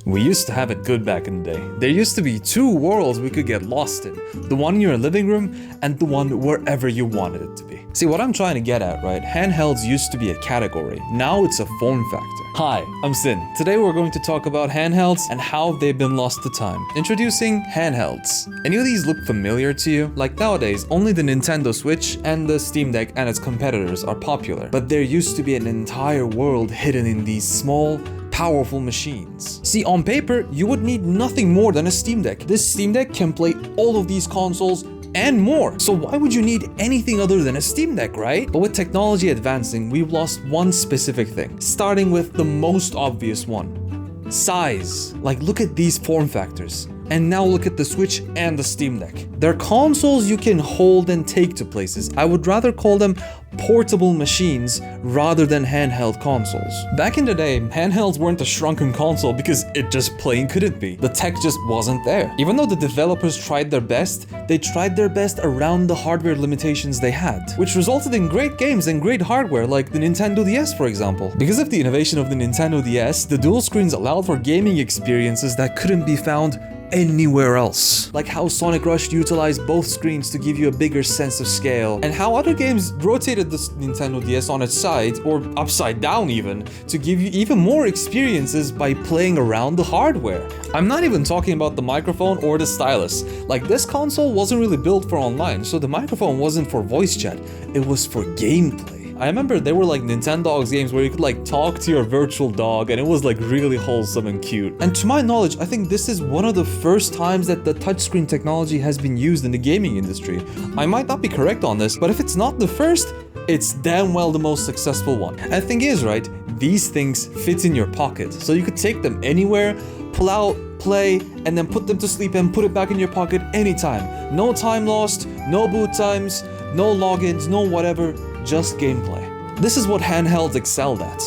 We used to have it good back in the day. There used to be two worlds we could get lost in. The one in your living room and the one wherever you wanted it to be. See, what I'm trying to get at, right? Handhelds used to be a category. Now it's a form factor. Hi, I'm Sin. Today we're going to talk about handhelds and how they've been lost to time. Introducing handhelds. Any of these look familiar to you? Like nowadays, only the Nintendo Switch and the Steam Deck and its competitors are popular. But there used to be an entire world hidden in these small, powerful machines. See, on paper, you would need nothing more than a Steam Deck. This Steam Deck can play all of these consoles and more. So why would you need anything other than a Steam Deck, right? But with technology advancing, we've lost one specific thing, starting with the most obvious one. Size. Like, look at these form factors. And now look at the Switch and the Steam Deck. They're consoles you can hold and take to places. I would rather call them portable machines rather than handheld consoles. Back in the day, handhelds weren't a shrunken console because it just plain couldn't be. The tech just wasn't there. Even though the developers tried their best, they tried their best around the hardware limitations they had, which resulted in great games and great hardware like the Nintendo DS, for example. Because of the innovation of the Nintendo DS, the dual screens allowed for gaming experiences that couldn't be found anywhere else. Like how Sonic Rush utilized both screens to give you a bigger sense of scale, and how other games rotated the Nintendo DS on its side, or upside down even, to give you even more experiences by playing around the hardware. I'm not even talking about the microphone or the stylus. Like, this console wasn't really built for online, so the microphone wasn't for voice chat, it was for gameplay. I remember there were like Nintendogs games where you could like talk to your virtual dog and it was like really wholesome and cute. And to my knowledge, I think this is one of the first times that the touchscreen technology has been used in the gaming industry. I might not be correct on this, but if it's not the first, it's damn well the most successful one. And the thing is, right, these things fit in your pocket, so you could take them anywhere, pull out, play, and then put them to sleep and put it back in your pocket anytime. No time lost, no boot times, no logins, no whatever. Just gameplay. This is what handhelds excelled at.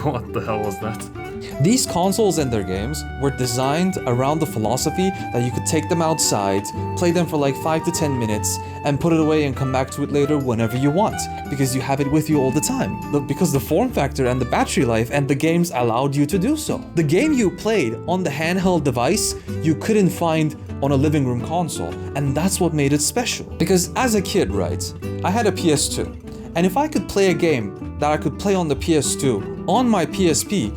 What the hell was that? These consoles and their games were designed around the philosophy that you could take them outside, play them for like 5 to 10 minutes, and put it away and come back to it later whenever you want, because you have it with you all the time. Because the form factor and the battery life and the games allowed you to do so. The game you played on the handheld device, you couldn't find on a living room console, and that's what made it special. Because as a kid, right, I had a PS2. And if I could play a game that I could play on the PS2 on my PSP,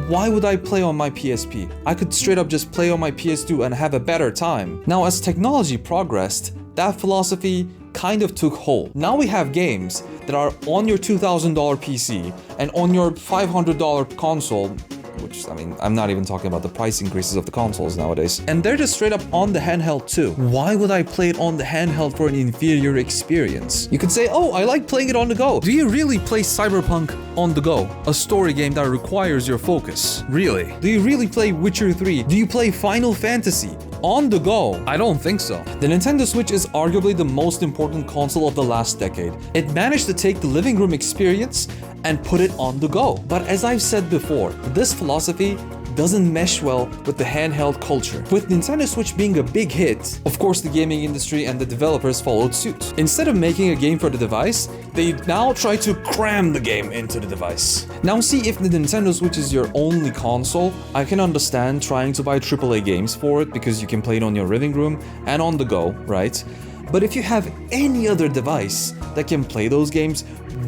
why would I play on my PSP? I could straight up just play on my PS2 and have a better time. Now, as technology progressed, that philosophy kind of took hold. Now we have games that are on your $2,000 PC and on your $500 console, which, I mean, I'm not even talking about the price increases of the consoles nowadays. And they're just straight up on the handheld too. Why would I play it on the handheld for an inferior experience? You could say, oh, I like playing it on the go. Do you really play Cyberpunk on the go? A story game that requires your focus? Really? Do you really play Witcher 3? Do you play Final Fantasy on the go? I don't think so. The Nintendo Switch is arguably the most important console of the last decade. It managed to take the living room experience and put it on the go. But as I've said before, this philosophy doesn't mesh well with the handheld culture. With Nintendo Switch being a big hit, of course the gaming industry and the developers followed suit. Instead of making a game for the device, they now try to cram the game into the device. Now see, if the Nintendo Switch is your only console, I can understand trying to buy AAA games for it because you can play it on your living room and on the go, right? But if you have any other device that can play those games,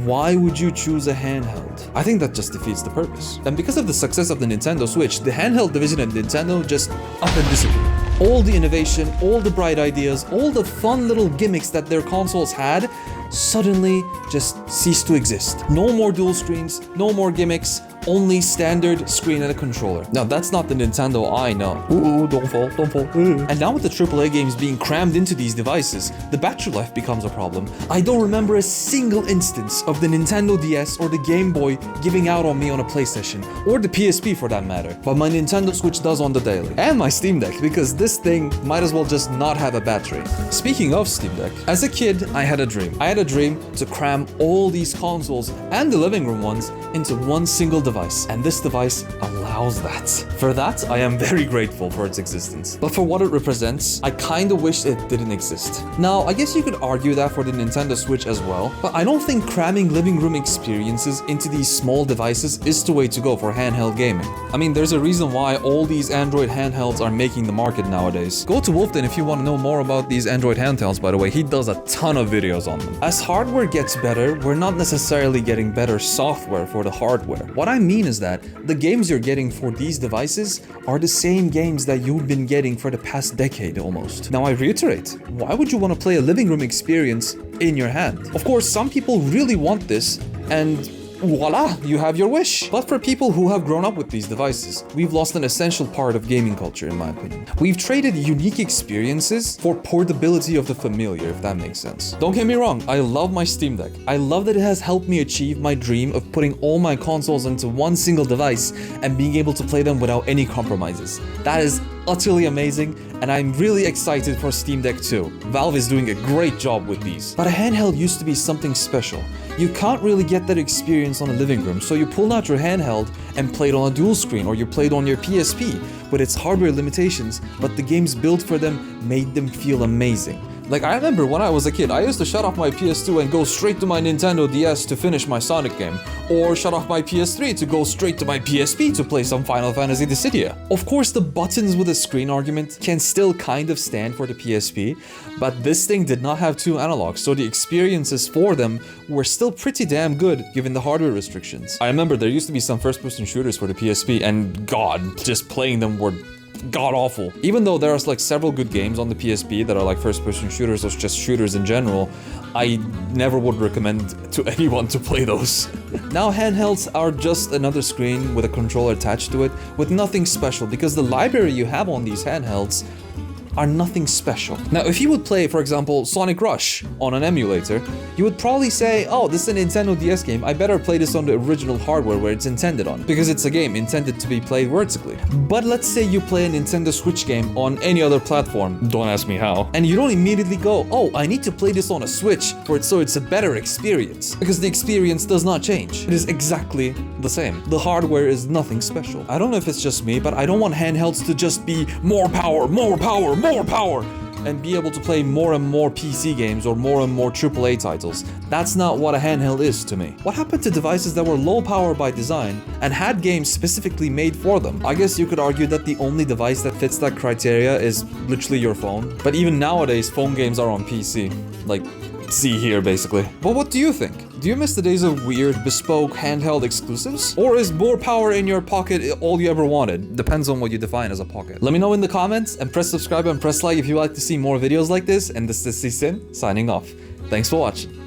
why would you choose a handheld? I think that just defeats the purpose. And because of the success of the Nintendo Switch, the handheld division at Nintendo just up and disappeared. All the innovation, all the bright ideas, all the fun little gimmicks that their consoles had suddenly just ceased to exist. No more dual screens, no more gimmicks, only standard screen and a controller. Now that's not the Nintendo I know. Ooh, don't fall, don't fall. And now with the AAA games being crammed into these devices, the battery life becomes a problem. I don't remember a single instance of the Nintendo DS or the Game Boy giving out on me on a PlayStation, or the PSP for that matter. But my Nintendo Switch does on the daily. And my Steam Deck, because this thing might as well just not have a battery. Speaking of Steam Deck, as a kid, I had a dream. I had a dream to cram all these consoles and the living room ones into one single device. device, and this device allows that. For that, I am very grateful for its existence. But for what it represents, I kinda wish it didn't exist. Now, I guess you could argue that for the Nintendo Switch as well, but I don't think cramming living room experiences into these small devices is the way to go for handheld gaming. I mean, there's a reason why all these Android handhelds are making the market nowadays. Go to Wolfden if you want to know more about these Android handhelds, by the way. He does a ton of videos on them. As hardware gets better, we're not necessarily getting better software for the hardware. What I mean is that the games you're getting for these devices are the same games that you've been getting for the past decade almost. Now I reiterate, why would you want to play a living room experience in your hand? Of course, some people really want this, and voila, you have your wish. But for people who have grown up with these devices, we've lost an essential part of gaming culture, in my opinion. We've traded unique experiences for portability of the familiar, if that makes sense. Don't get me wrong, I love my Steam Deck. I love that it has helped me achieve my dream of putting all my consoles into one single device and being able to play them without any compromises. That is utterly amazing, and I'm really excited for Steam Deck 2. Valve is doing a great job with these. But a handheld used to be something special. You can't really get that experience on a living room, so you pulled out your handheld and played on a dual screen, or you played on your PSP with its hardware limitations, but the games built for them made them feel amazing. Like, I remember when I was a kid, I used to shut off my PS2 and go straight to my Nintendo DS to finish my Sonic game, or shut off my PS3 to go straight to my PSP to play some Final Fantasy Dissidia. Of course, the buttons with a screen argument can still kind of stand for the PSP, but this thing did not have two analogs, so the experiences for them were still pretty damn good given the hardware restrictions. I remember there used to be some first-person shooters for the PSP, and god, just playing them were god awful. Even though there's like several good games on the PSP that are like first-person shooters or just shooters in general, I never would recommend to anyone to play those. Now handhelds are just another screen with a controller attached to it with nothing special, because the library you have on these handhelds are nothing special. Now, if you would play, for example, Sonic Rush on an emulator, you would probably say, oh, this is a Nintendo DS game, I better play this on the original hardware where it's intended on, because it's a game intended to be played vertically. But let's say you play a Nintendo Switch game on any other platform, don't ask me how, and you don't immediately go, oh, I need to play this on a Switch so it's a better experience, because the experience does not change. It is exactly the same. The hardware is nothing special. I don't know if it's just me, but I don't want handhelds to just be more power, more power, more power, and be able to play more and more PC games or more and more AAA titles. That's not what a handheld is to me. What happened to devices that were low power by design and had games specifically made for them? I guess you could argue that the only device that fits that criteria is literally your phone. But even nowadays, phone games are on PC. Like, see here, basically. But what do you think? Do you miss the days of weird, bespoke, handheld exclusives? Or is more power in your pocket all you ever wanted? Depends on what you define as a pocket. Let me know in the comments, and press subscribe and press like if you like to see more videos like this, and this is Sin, signing off. Thanks for watching.